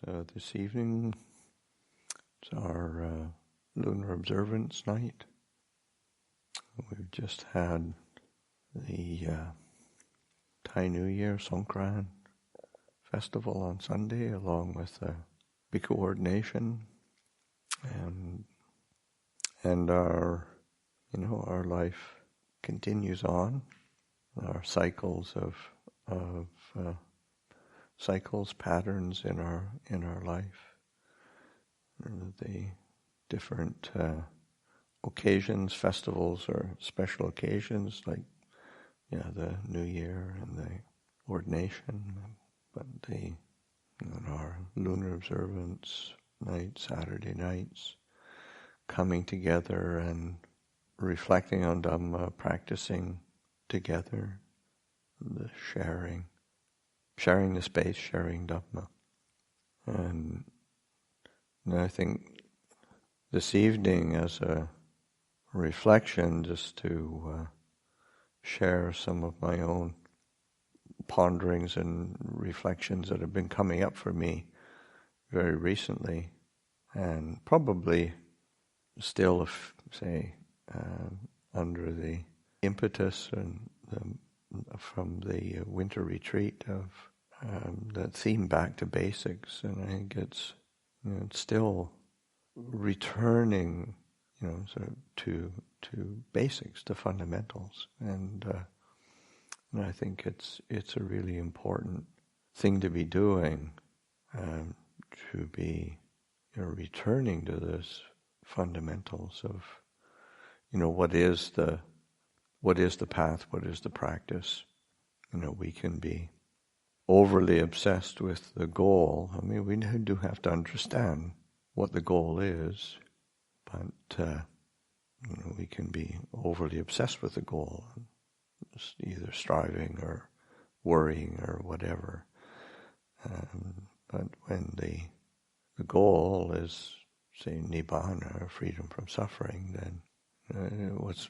So this evening, it's our lunar observance night. We've just had the Thai New Year Songkran festival on Sunday, along with the Bhikkhu ordination, and our life continues on. Our cycles cycles, patterns in our life, the different occasions, festivals, or special occasions like the New Year and the ordination, but our lunar observance night, Saturday nights, coming together and reflecting on Dhamma, practicing together, the sharing the space, sharing Dhamma. And I think this evening, as a reflection, just to share some of my own ponderings and reflections that have been coming up for me very recently, and probably still, under the impetus and from the winter retreat of that theme back to basics, and I think it's still returning, sort of to basics, to fundamentals, and I think it's a really important thing to be doing, to be returning to this fundamentals of what is the path, what is the practice. We can be overly obsessed with the goal. I mean, we do have to understand what the goal is, but we can be overly obsessed with the goal, just either striving or worrying or whatever. But when the goal is, say, nibbana, or freedom from suffering, then what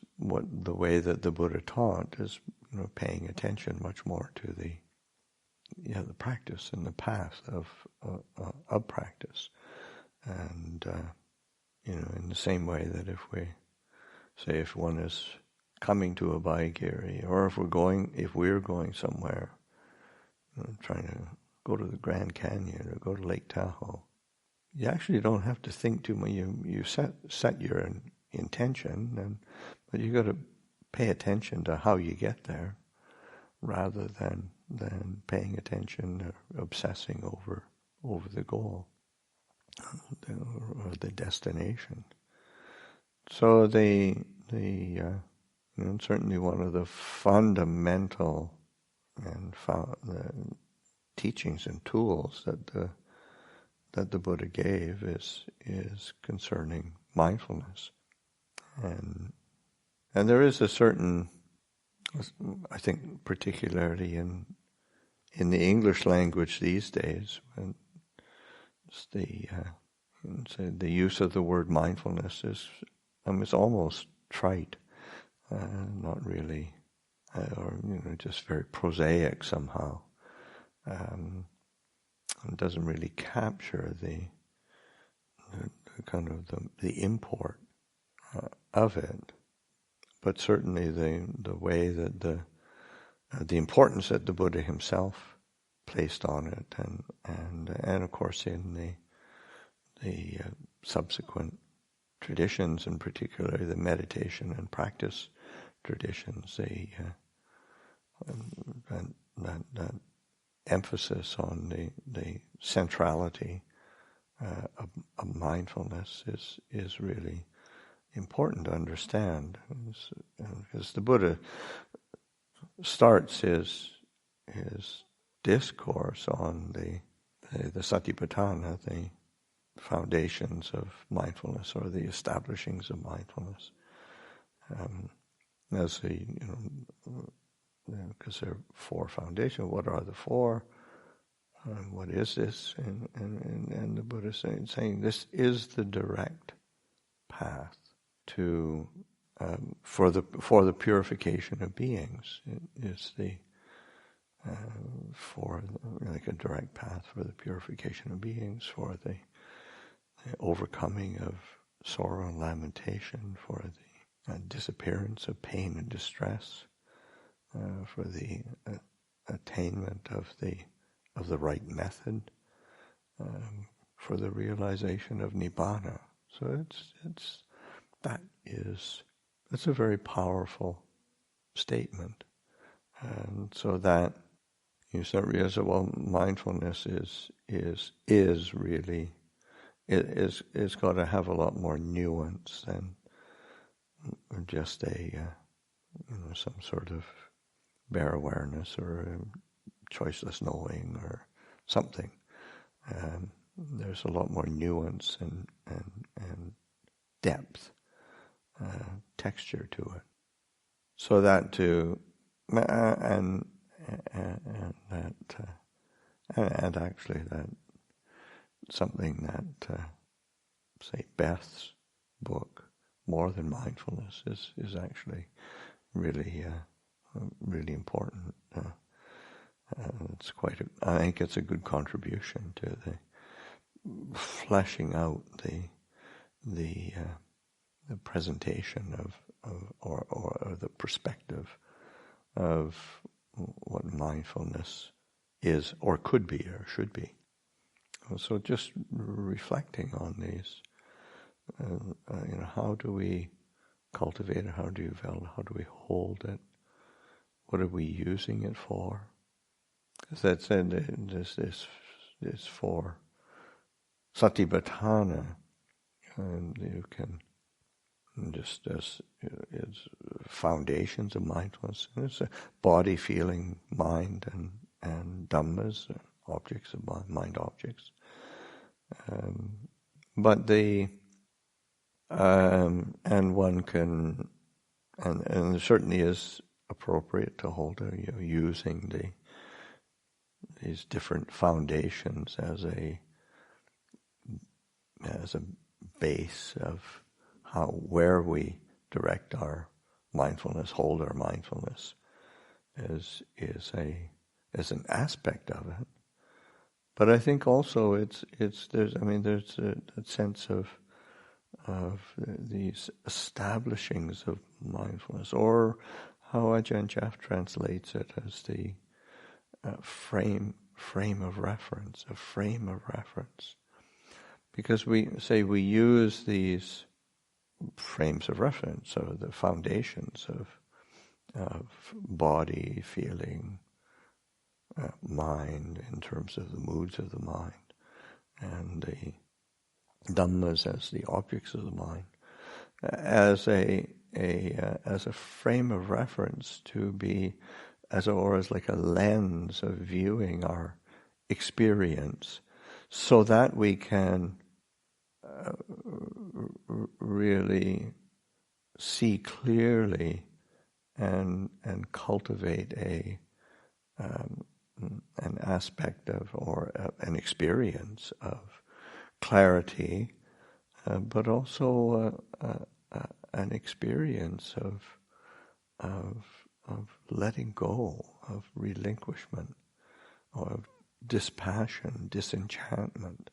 the way that the Buddha taught is paying attention much more to the practice and the path of practice, and in the same way that if one is coming to Abhayagiri, or if we're going somewhere, trying to go to the Grand Canyon or go to Lake Tahoe, you actually don't have to think too much. You set your intention, but you got to pay attention to how you get there, rather than paying attention or obsessing over the goal or the destination. So certainly one of the fundamental and teachings and tools that the Buddha gave is concerning mindfulness. And there is a certain, I think, particularity in the English language these days, when the use of the word mindfulness is it's almost trite, not really, or just very prosaic somehow. It doesn't really capture the kind of the import of it, but certainly the way that the importance that the Buddha himself placed on it, and of course in the subsequent traditions, and particularly the meditation and practice traditions, that emphasis on the centrality of mindfulness is really important to understand, because the Buddha starts his discourse on the Satipatthana, the foundations of mindfulness, or the establishings of mindfulness, as because there are four foundations. What are the four? What is this? And the Buddha saying this is the direct path to for the purification of beings. It is for like a direct path for the purification of beings, for the overcoming of sorrow and lamentation, for the disappearance of pain and distress, for the attainment of the right method, for the realization of nibbana. So that's a very powerful statement, and so that you start realizing, well, mindfulness is really it's got to have a lot more nuance than just some sort of bare awareness or choiceless knowing or something. There's a lot more nuance and depth, texture to it. So that and actually that something that say Beth's book, More Than Mindfulness, is actually really really important. It's I think it's a good contribution to the fleshing out the presentation or the perspective of what mindfulness is or could be or should be. So just reflecting on these, how do we cultivate it? How do we develop it? How do we hold it? What are we using it for? Because that said, this for satipatthana, and you can just as it's foundations of mindfulness. It's a body, feeling, mind, and dhammas, objects of mind, objects. But and one can, and it certainly is appropriate to hold using these different foundations as a base of where we direct our mindfulness, hold our mindfulness, is an aspect of it. But I think also there's a sense of these establishings of mindfulness, or how Ajahn Jeff translates it as the frame of reference, a frame of reference. Because we use these frames of reference, so the foundations of body, feeling, mind, in terms of the moods of the mind, and the dhammas as the objects of the mind, as a frame of reference to be as like a lens of viewing our experience, so that we can really see clearly and cultivate an aspect of or an experience of clarity, but also an experience of letting go, of relinquishment, of dispassion, disenchantment.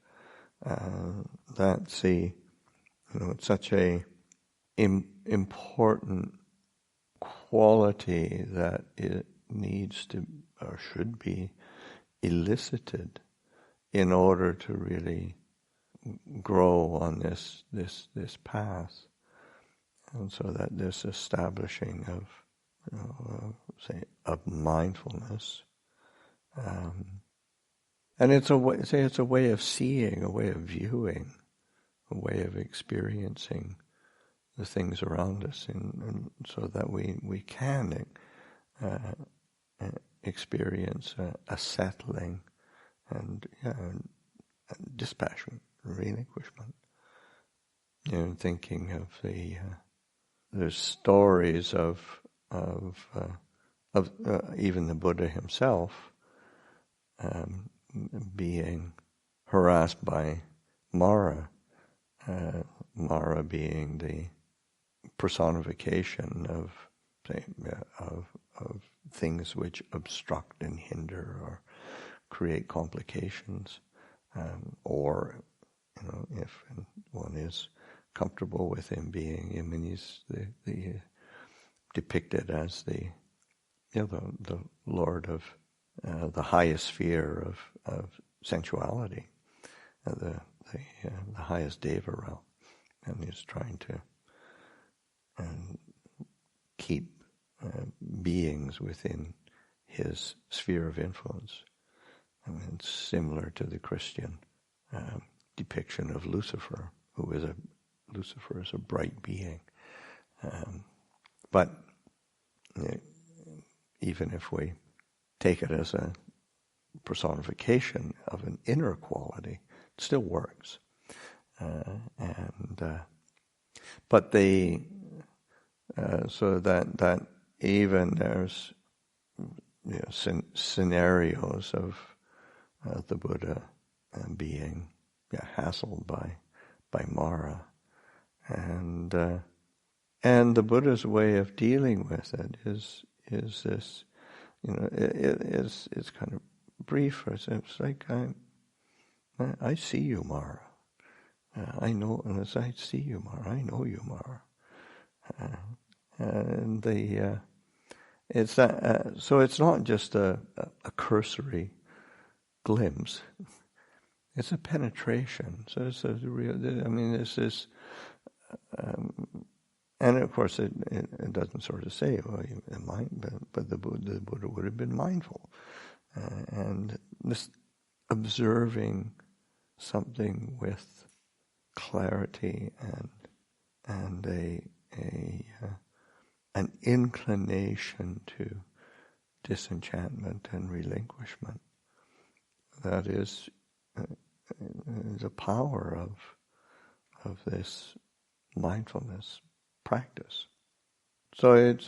That's it's such a important quality that it needs to or should be elicited in order to really grow on this path. And so that this establishing of mindfulness, and it's a way of seeing, a way of viewing, a way of experiencing the things around us, and so that we can experience a settling and dispassion, relinquishment. Thinking of there's stories of even the Buddha himself being harassed by Mara, Mara being the personification of say, of things which obstruct and hinder or create complications, or if one is comfortable with him being, I mean, he's the depicted as the Lord of the highest sphere of sensuality, the highest deva realm, and he's trying to keep beings within his sphere of influence. I mean, it's similar to the Christian depiction of Lucifer, Lucifer is a bright being. But even if we take it as a personification of an inner quality, it still works. But so that even there's scenarios of the Buddha being hassled by Mara, and the Buddha's way of dealing with it is this, it's kind of brief. It's like, I see you, Mara. I know, and as I see you, Mara, I know you, Mara. And it's that. So it's not just a cursory glimpse. It's a penetration. So it's a real. I mean, it's this. And of course, it doesn't sort of say, well, but the Buddha would have been mindful, and this observing something with clarity and an inclination to disenchantment and relinquishment. That is the power of this mindfulness practice. So it's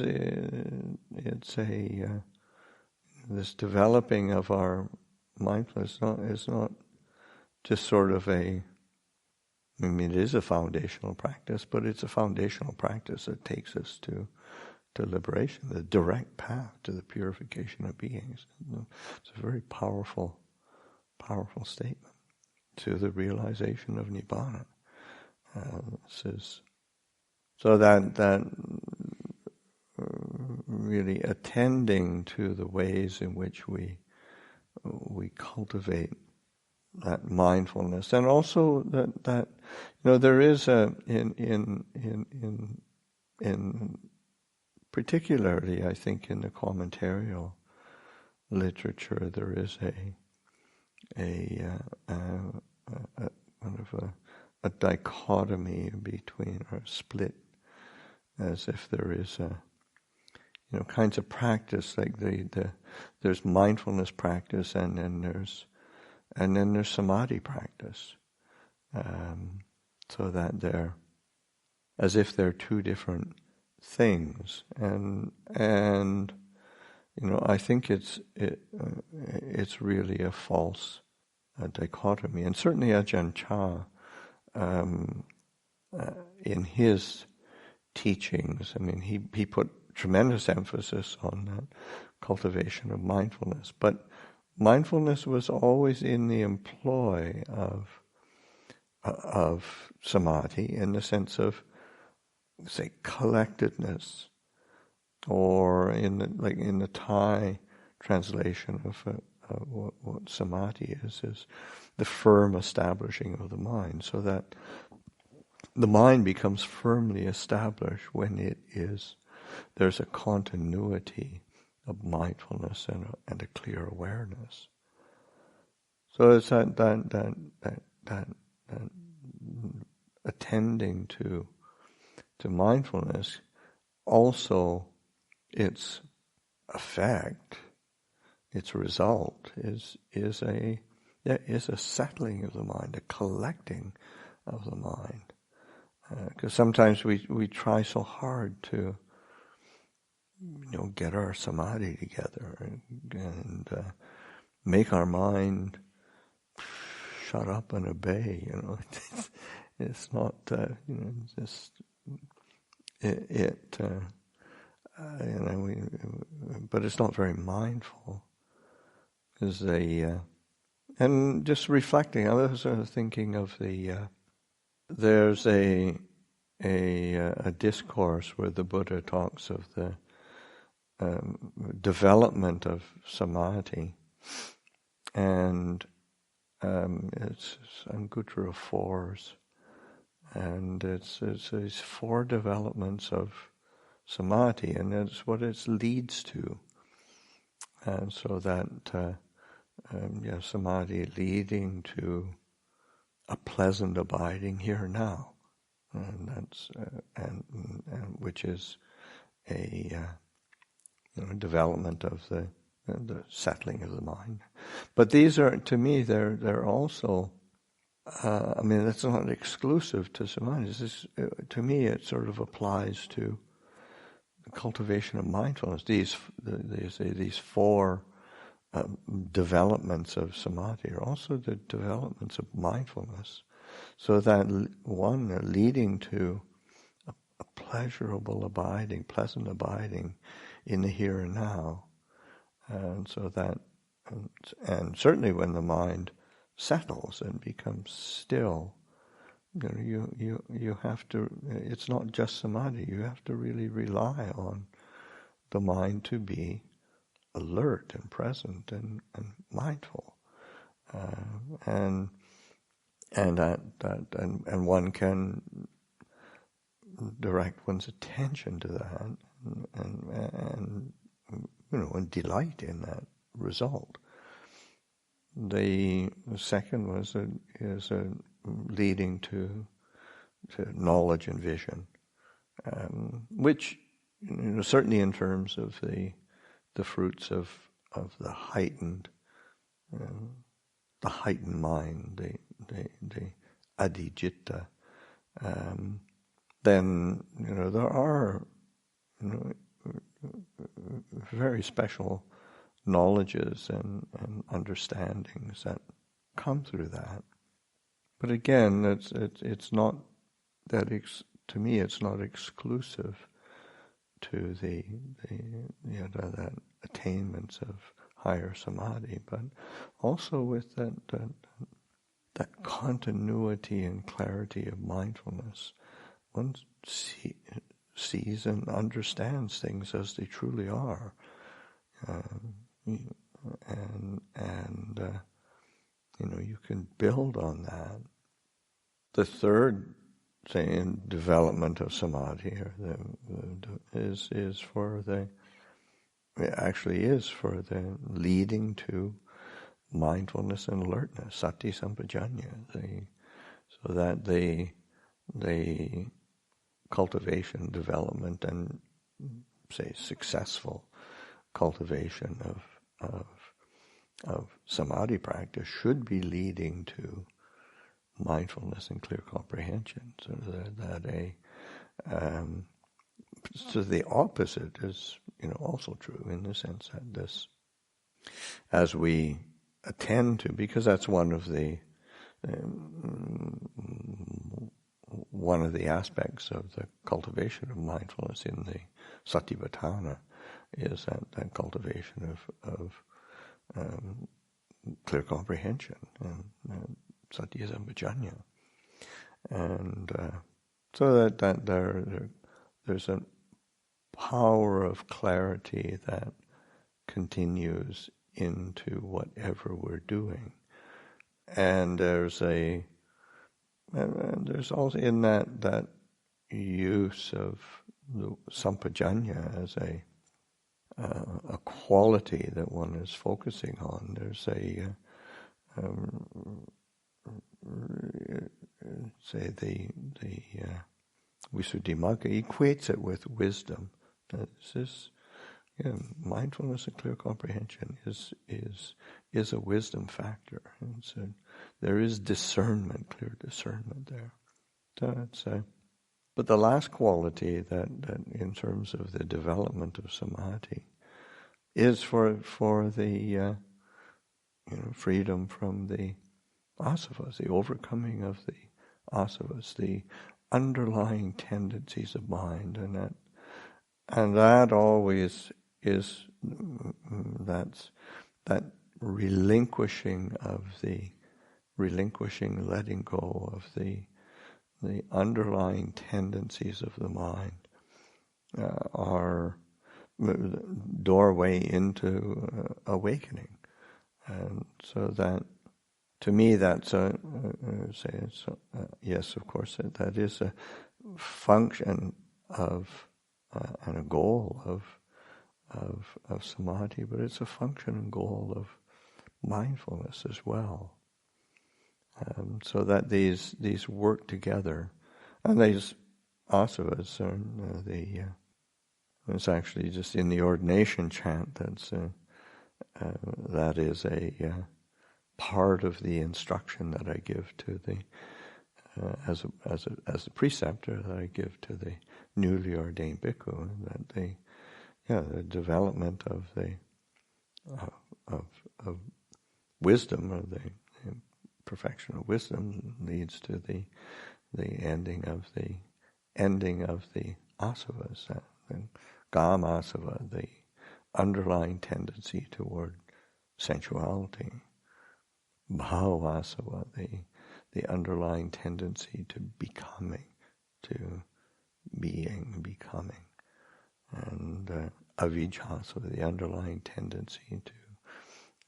this developing of our mindfulness is not just sort of it is a foundational practice, but it's a foundational practice that takes us to liberation, the direct path to the purification of beings. It's a very powerful statement to the realization of Nibbana. So that really attending to the ways in which we cultivate that mindfulness, and also that there is in particularly, I think, in the commentarial literature, there is a kind of a dichotomy between, or a split, as if there is kinds of practice, like there's mindfulness practice, and then there's samadhi practice, so that they're as if they're two different things, and I think it's really a false dichotomy, and certainly Ajahn Chah, in his teachings, I mean, he put tremendous emphasis on that cultivation of mindfulness, but mindfulness was always in the employ of samadhi, in the sense of, say, collectedness, or in the Thai translation of what samadhi is the firm establishing of the mind, so that the mind becomes firmly established when there's a continuity of mindfulness and a clear awareness. So it's that attending to mindfulness, also its effect, its result is a settling of the mind, a collecting of the mind. Because sometimes we try so hard to get our samadhi together and make our mind shut up and obey. It's not just but it's not very mindful. And just reflecting, I was sort of thinking of there's a discourse where the Buddha talks of the development of samadhi, and it's Anguttara 4s, and it's these 4 developments of samadhi, and it's what it leads to, and so that samadhi leading to a pleasant abiding here now, and that's and which is a development of the settling of the mind. But these are, to me, they're also. That's not exclusive to samadhi. To me, it sort of applies to the cultivation of mindfulness. These 4 developments of samadhi are also the developments of mindfulness. So that one leading to a pleasurable abiding, pleasant abiding in the here and now, and so that, and certainly when the mind settles and becomes still, you have to. It's not just samadhi. You have to really rely on the mind to be alert and present and mindful, and one can direct one's attention to that and delight in that result. The second is leading to knowledge and vision, which certainly in terms of the fruits of the heightened mind, the adhicitta, then there are very special knowledges and understandings that come through that. But again, it's not that to me it's not exclusive to the that attainments of higher samadhi, but also with that continuity and clarity of mindfulness. One sees and understands things as they truly are, you can build on that. The third, in development of samadhi, is for the leading to mindfulness and alertness, sati sampajanya. So that the cultivation, development, and say successful cultivation of samadhi practice should be leading to mindfulness and clear comprehension. So the opposite is also true, in the sense that this, as we attend to, because that's one of the aspects of the cultivation of mindfulness in the satipatthana, is that cultivation of clear comprehension and satya sampajanya, and so that there's a power of clarity that continues into whatever we're doing, and there's also in that use of the sampajanya as a quality that one is focusing on. There's the Visuddhimagga equates it with wisdom. Mindfulness and clear comprehension is a wisdom factor, and so there is discernment, clear discernment there. But the last quality that in terms of the development of samadhi is for the freedom from the asavas, the overcoming of the asavas, the underlying tendencies of mind, and And that always is, that's that relinquishing, letting go of the underlying tendencies of the mind, are the doorway into awakening. And so that, to me, that's yes, of course, that is a function of and a goal of samadhi, but it's a function and goal of mindfulness as well. So that these work together, and these asavas are it's actually just in the ordination chant that is a part of the instruction that I give to the as a preceptor that I give to the newly ordained bhikkhu, that the development of of wisdom, or the perfection of wisdom, leads to the ending of the asavas, the kamasava, the underlying tendency toward sensuality, bhavasava, the underlying tendency to becoming, and avijjasava, the underlying tendency to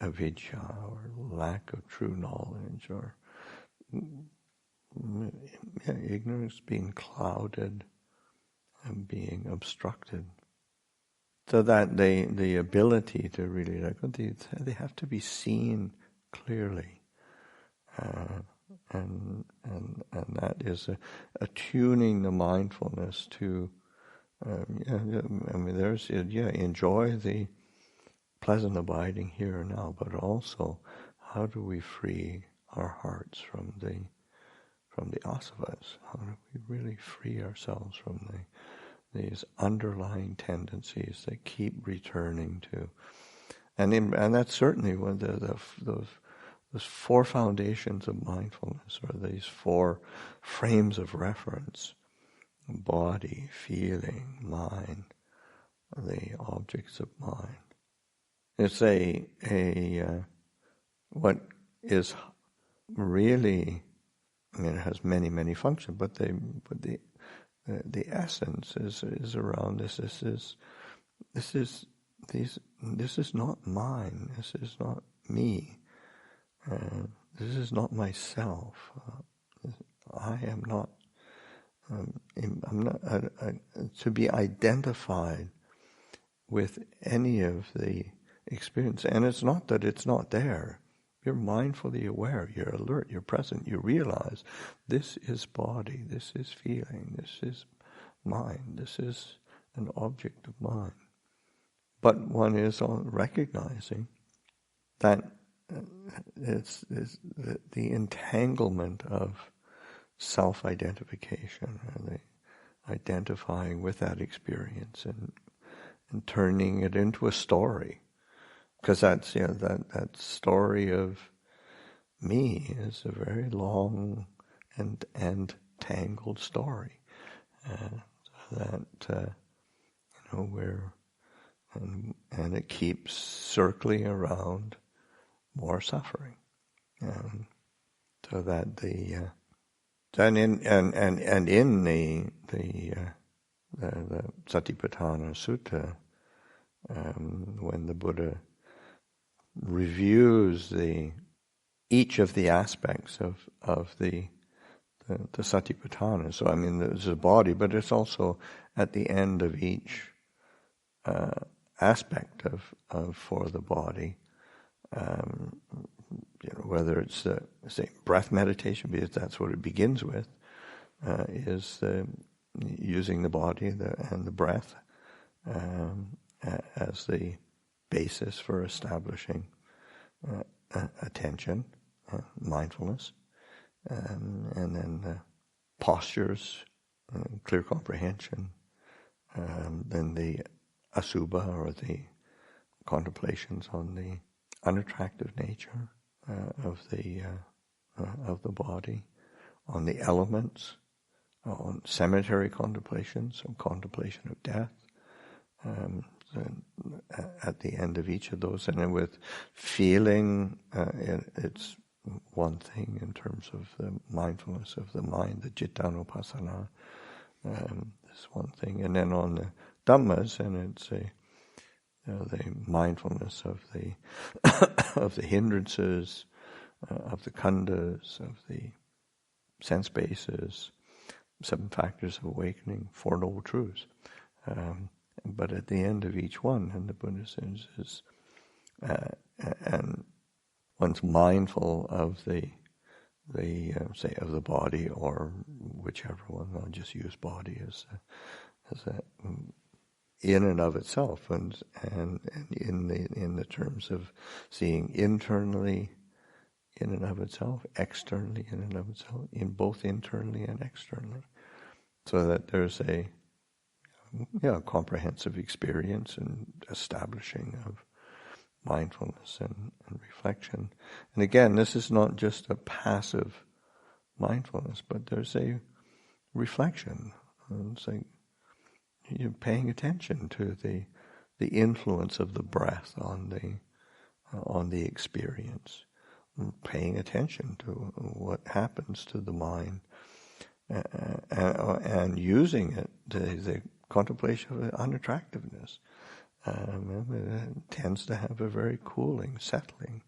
avidya, or lack of true knowledge, or ignorance, being clouded and being obstructed. So that the ability to really, they have to be seen clearly, and that is attuning the mindfulness to. Enjoy the pleasant abiding here and now, but also how do we free our hearts from the asavas? How do we really free ourselves from these underlying tendencies that keep returning to? And that's certainly one of those four foundations of mindfulness, or these four frames of reference: body, feeling, mind, the objects of mind. It's what is really, it has many functions, but the essence is around this. This is not mine. This is not me. This is not myself. I am not. I'm not to be identified with any of the experience. And it's not that it's not there. You're mindfully aware, you're alert, you're present, you realize this is body, this is feeling, this is mind, this is an object of mind. But one is recognizing that it's the entanglement of self-identification, and the identifying with that experience and turning it into a story. Because that's, that story of me is a very long and tangled story. Where, and it keeps circling around more suffering. So that in the Satipatthana Sutta, when the Buddha reviews each of the aspects of the Satipatthana. So there's a body, but it's also at the end of each aspect for the body. Whether it's say breath meditation, because that's what it begins with, is using the body and the breath as the basis for establishing attention, mindfulness, and then postures, clear comprehension, then the asubha, or the contemplations on the unattractive nature of the body, on the elements, on cemetery contemplations, on contemplation of death, at the end of each of those. And then with feeling, it's one thing in terms of the mindfulness of the mind, the Cittanupassana, is one thing. And then on the Dhammas, and it's the mindfulness of the of the hindrances, of the khandhas, of the sense bases, 7 factors of awakening, 4 noble truths. But at the end of each one, and the Buddha says, is and one's mindful of the say of the body, or whichever one. I'll just use body as a in and of itself, and in the terms of seeing internally in and of itself, externally in and of itself, in both internally and externally, so that there's a comprehensive experience and establishing of mindfulness and reflection. And again, this is not just a passive mindfulness, but there's a reflection. It's like you're paying attention to the influence of the breath on the experience, paying attention to what happens to the mind, and using it, the contemplation of unattractiveness. It tends to have a very cooling, settling,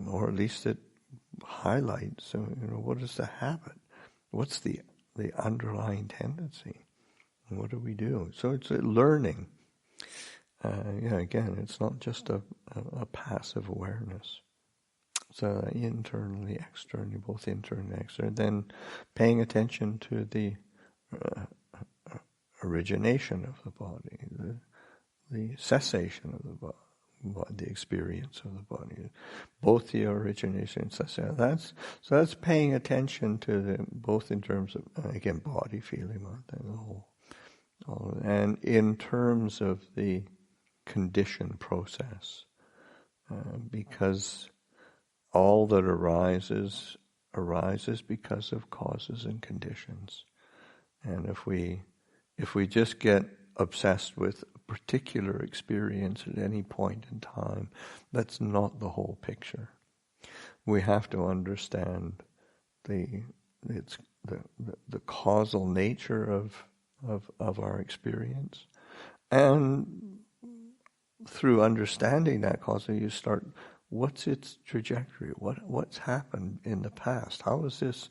or at least it highlights, what is the habit? What's the underlying tendency? And what do we do? So it's a learning. Again, it's not just a passive awareness. So internally, externally, both internally and externally. Then paying attention to the origination of the body, the cessation of the body, the experience of the body, both the origination and cessation. That's paying attention to both in terms of, again, body feeling, aren't they, the whole, and in terms of the condition process, because all that arises because of causes and conditions. And if we just get obsessed with a particular experience at any point in time, that's not the whole picture. We have to understand the causal nature of our experience, and through understanding that causal, you start, what's its trajectory? What's happened in the past? How is this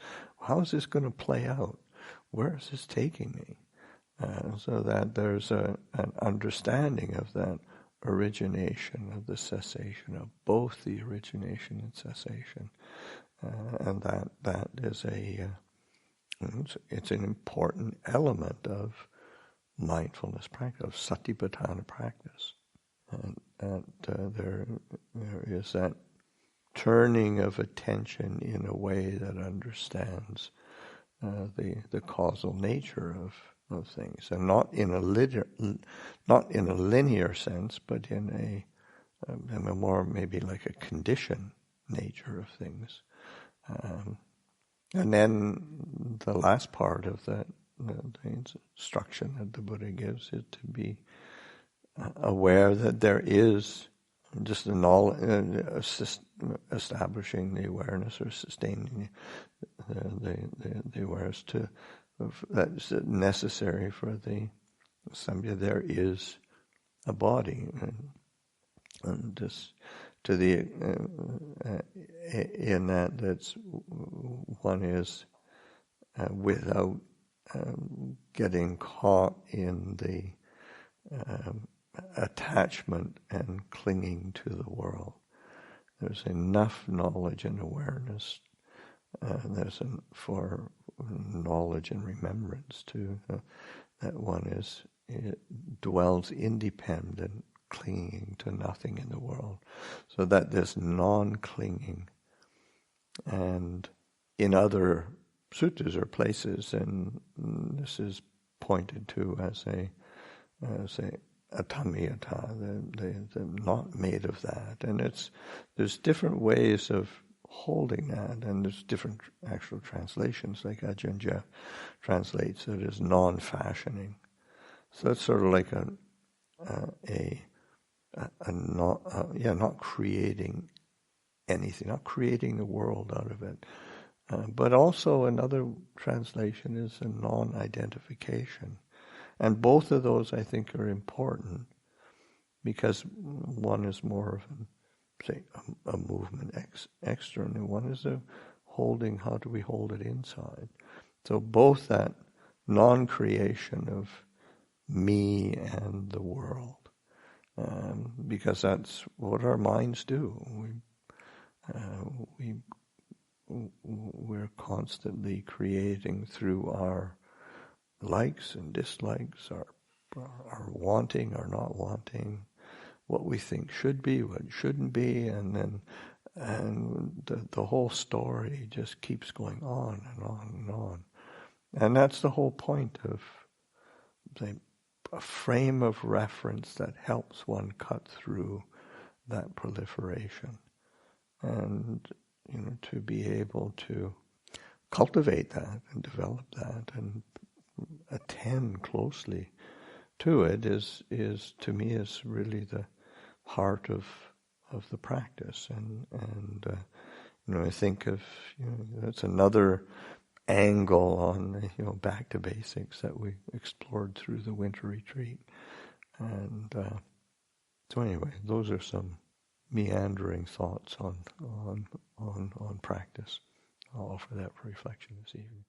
going to play out? Where is this taking me? So that there's an understanding of that origination, of the cessation, of both the origination and cessation, and that is it's an important element of mindfulness practice, of satipatthana practice, and there is that turning of attention in a way that understands the causal nature of things, and not in a linear sense, but in a more maybe like a conditioned nature of things. And then the last part of that, the instruction that the Buddha gives, is to be aware that there is just the knowledge, establishing the awareness or sustaining the awareness that's necessary for somebody. There is a body, and just to the in that's one is without getting caught in the attachment and clinging to the world. There's enough knowledge and awareness. For knowledge and remembrance too, that one dwells independent, clinging to nothing in the world, so that this non-clinging. And in other suttas or places, and this is pointed to as a atamiyata, the not made of that, and there's different ways of holding that, and there's different actual translations, like Ajahn translates it as non-fashioning. So it's sort of like not creating anything, not creating the world out of it. But also another translation is a non-identification. And both of those, I think, are important, because one is more of, say, a movement externally. One is a holding, how do we hold it inside? So both that non-creation of me and the world, because that's what our minds do. We're constantly creating through our likes and dislikes, our wanting, our not wanting, what we think should be, what shouldn't be, and the whole story just keeps going on and on and on. And that's the whole point of, say, a frame of reference that helps one cut through that proliferation. And, to be able to cultivate that and develop that and attend closely to it is to me is really the heart of the practice. And I think of, that's another angle on, back to basics that we explored through the winter retreat. And so anyway, those are some meandering thoughts on practice. I'll offer that for reflection this evening.